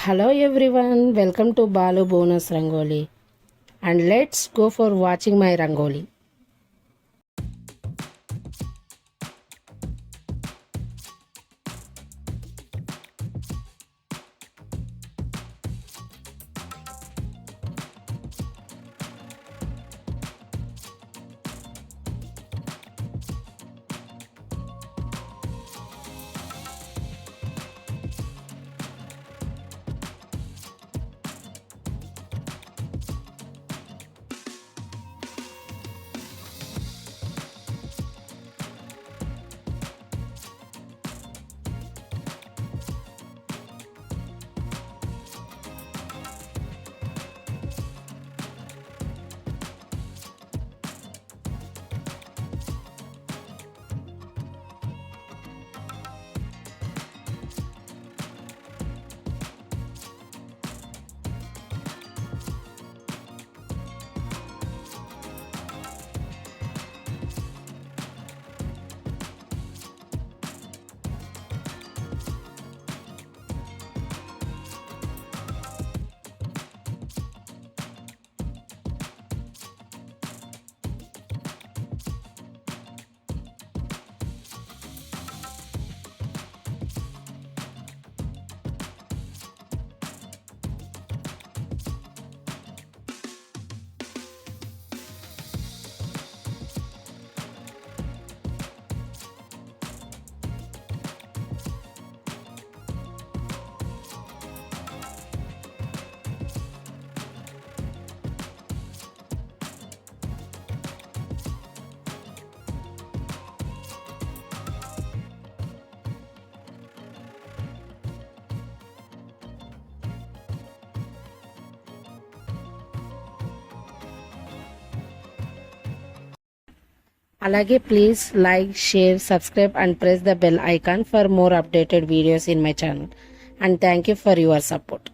Hello everyone, welcome to balubhuvanasrangoli and let's go for watching my rangoli. అలాగే please like, share, subscribe and press the bell icon for more updated videos in my channel. And thank you for your support.